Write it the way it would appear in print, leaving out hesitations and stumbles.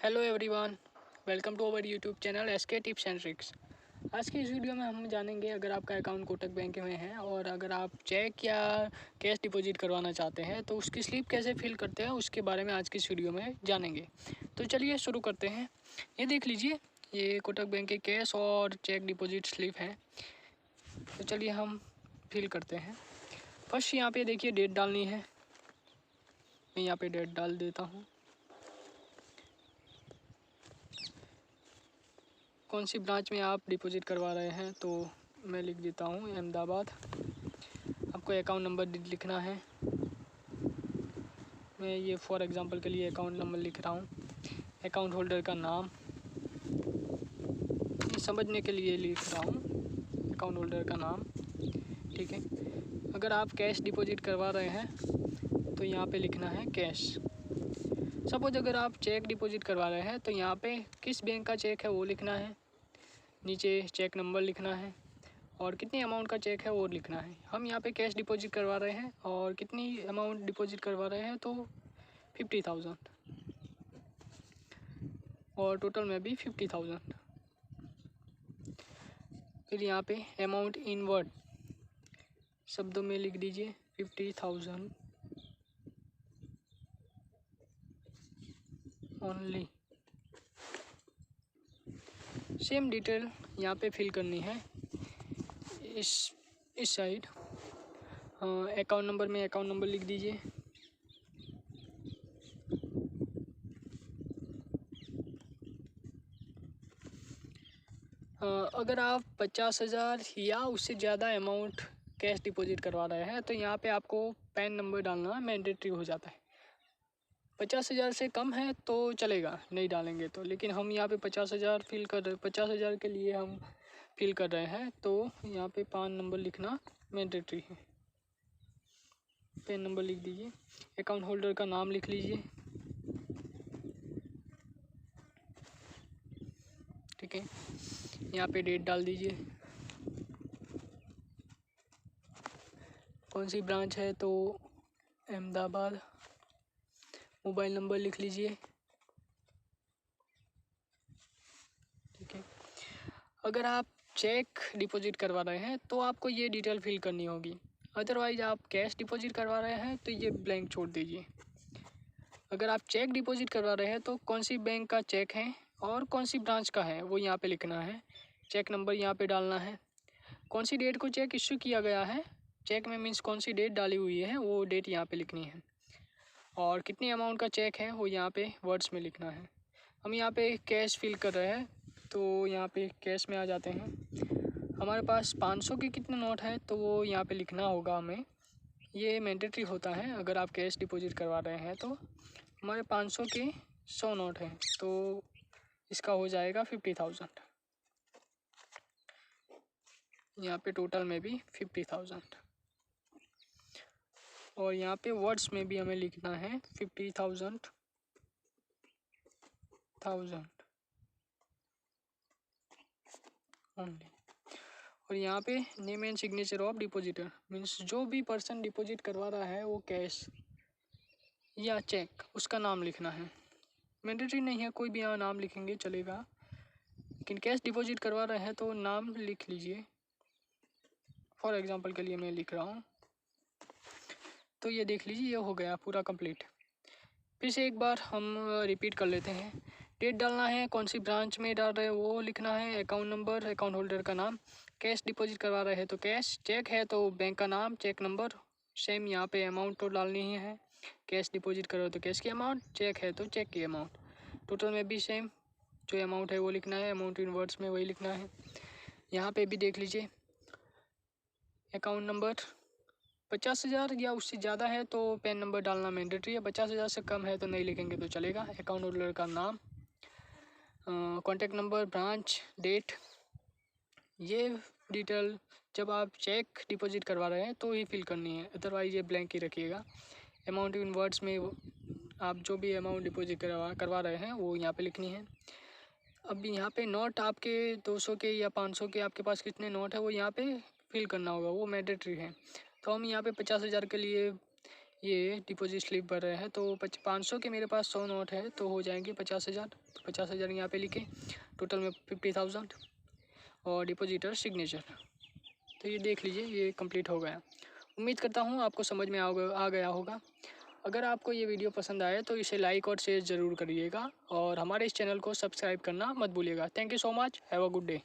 Hello everyone, welcome to our YouTube channel SK tips and tricks. आज की इस video में हम जानेंगे अगर आपका अकाउंट कोटक बैंक में है और अगर आप चेक या कैश डिपॉजिट करवाना चाहते हैं तो उसकी स्लिप कैसे फिल करते हैं उसके बारे में आज की इस वीडियो में जानेंगे। तो चलिए शुरू करते हैं। ये देख लीजिए, ये कोटक बैंक के कैश और चेक डिपॉजिट स्लिप है। तो चलिए हम फिल करते हैं। फर्स्ट यहाँ पे देखिए डेट डालनी है। मैं यहाँ पे डेट डाल देता हूँ। कौन सी ब्रांच में आप डिपॉजिट करवा रहे हैं तो मैं लिख देता हूँ अहमदाबाद। आपको अकाउंट नंबर लिखना है। मैं ये फॉर एग्ज़ाम्पल के लिए अकाउंट नंबर लिख रहा हूँ। अकाउंट होल्डर का नाम, ये समझने के लिए लिख रहा हूँ अकाउंट होल्डर का नाम, ठीक है। अगर आप कैश डिपॉजिट करवा रहे हैं तो यहाँ पे लिखना है कैश। सपोज अगर आप चेक डिपॉजिट करवा रहे हैं तो यहाँ पे किस बैंक का चेक है वो लिखना है, नीचे चेक नंबर लिखना है और कितनी अमाउंट का चेक है वो लिखना है। हम यहाँ पे कैश डिपॉजिट करवा रहे हैं और कितनी अमाउंट डिपॉजिट करवा रहे हैं तो 50,000 और टोटल में भी 50,000। फिर यहाँ पे अमाउंट इन वर्ड शब्दों में लिख दीजिए 50,000 ओनली। सेम डिटेल यहाँ पे फिल करनी है इस साइड। अकाउंट नंबर में अकाउंट नंबर लिख दीजिए। अगर आप 50,000 या उससे ज़्यादा अमाउंट कैश डिपॉजिट करवा रहे हैं तो यहाँ पे आपको पैन नंबर डालना मैंडेटरी हो जाता है। 50,000 से कम है तो चलेगा, नहीं डालेंगे तो, लेकिन हम यहाँ पे 50,000 फिल कर रहे, 50,000 के लिए हम फिल कर रहे हैं तो यहाँ पे पैन नंबर लिखना मैंडेटरी है। पैन नंबर लिख दीजिए। अकाउंट होल्डर का नाम लिख लीजिए, ठीक है। यहाँ पे डेट डाल दीजिए। कौन सी ब्रांच है तो अहमदाबाद। मोबाइल नंबर लिख लीजिए, ठीक है। अगर आप चेक डिपॉजिट करवा रहे हैं तो आपको ये डिटेल फिल करनी होगी, अदरवाइज़ आप कैश डिपॉजिट करवा रहे हैं तो ये ब्लैंक छोड़ दीजिए। अगर आप चेक डिपॉजिट करवा रहे हैं तो कौन सी बैंक का चेक है और कौन सी ब्रांच का है वो यहाँ पे लिखना है। चेक नंबर यहाँ पे डालना है। कौन सी डेट को चेक इश्यू किया गया है चेक में, मीन्स कौन सी डेट डाली हुई है वो डेट यहाँ पे लिखनी है। और कितनी अमाउंट का चेक है वो यहाँ पे वर्ड्स में लिखना है। हम यहाँ पे कैश फिल कर रहे हैं तो यहाँ पे कैश में आ जाते हैं। हमारे पास 500 के कितने नोट हैं तो वो यहाँ पे लिखना होगा हमें। ये मैंडेटरी होता है अगर आप कैश डिपॉजिट करवा रहे हैं तो। हमारे 500 के 100 नोट हैं तो इसका हो जाएगा 50,000। यहाँ पे टोटल में भी 50,000 और यहाँ पे वर्ड्स में भी हमें लिखना है 50,000 ओनली। और यहाँ पे name and signature of depositor, means जो भी पर्सन डिपॉजिट करवा रहा है वो कैश या चेक उसका नाम लिखना है। मैंडेटरी नहीं है, कोई भी यहाँ नाम लिखेंगे चलेगा, लेकिन कैश डिपॉजिट करवा रहे हैं तो नाम लिख लीजिए। फॉर एग्जांपल के लिए मैं लिख रहा हूँ। तो ये देख लीजिए, ये हो गया पूरा कंप्लीट। फिर से एक बार हम रिपीट कर लेते हैं। डेट डालना है, कौन सी ब्रांच में डाल रहे हैं वो लिखना है, अकाउंट नंबर, अकाउंट होल्डर का नाम, कैश डिपॉजिट करवा रहे हैं तो कैश, चेक है तो बैंक का नाम, चेक नंबर, सेम यहाँ पे अमाउंट तो डालनी ही है। कैश डिपॉजिट करो तो कैश की अमाउंट, चेक है तो चेक की अमाउंट, टोटल में भी सेम जो अमाउंट है वो लिखना है, अमाउंट इन वर्ड्स में वही लिखना है। यहाँ पे भी देख लीजिए, अकाउंट नंबर 50,000 या उससे ज़्यादा है तो पैन नंबर डालना मैंडेटरी है, 50,000 से कम है तो नहीं लिखेंगे तो चलेगा। अकाउंट होल्डर का नाम, कॉन्टैक्ट नंबर, ब्रांच, डेट, ये डिटेल जब आप चेक डिपॉजिट करवा रहे हैं तो ही फिल करनी है, अदरवाइज़ ये ब्लैंक ही रखिएगा। अमाउंट इन वर्ड्स में आप जो भी अमाउंट डिपॉजिट करवा रहे हैं वो यहाँ पे लिखनी है। अब यहाँ पे नोट आपके 200 के या 500 के आपके पास कितने नोट है वो यहाँ पे फिल करना होगा, वो मैंडेटरी है। तो हम यहाँ पे 50,000 के लिए ये डिपॉजिट स्लिप भर रहे हैं। तो 500 के मेरे पास 100 नोट है तो हो जाएंगे 50,000। 50,000 यहाँ पे लिखे, टोटल में 50,000 और डिपॉजिटर सिग्नेचर। तो ये देख लीजिए, ये कंप्लीट हो गया। उम्मीद करता हूँ आपको समझ में आ गया होगा। अगर आपको ये वीडियो पसंद आए तो इसे लाइक और शेयर ज़रूर करिएगा और हमारे इस चैनल को सब्सक्राइब करना मत भूलिएगा। Thank you so much, have a good day.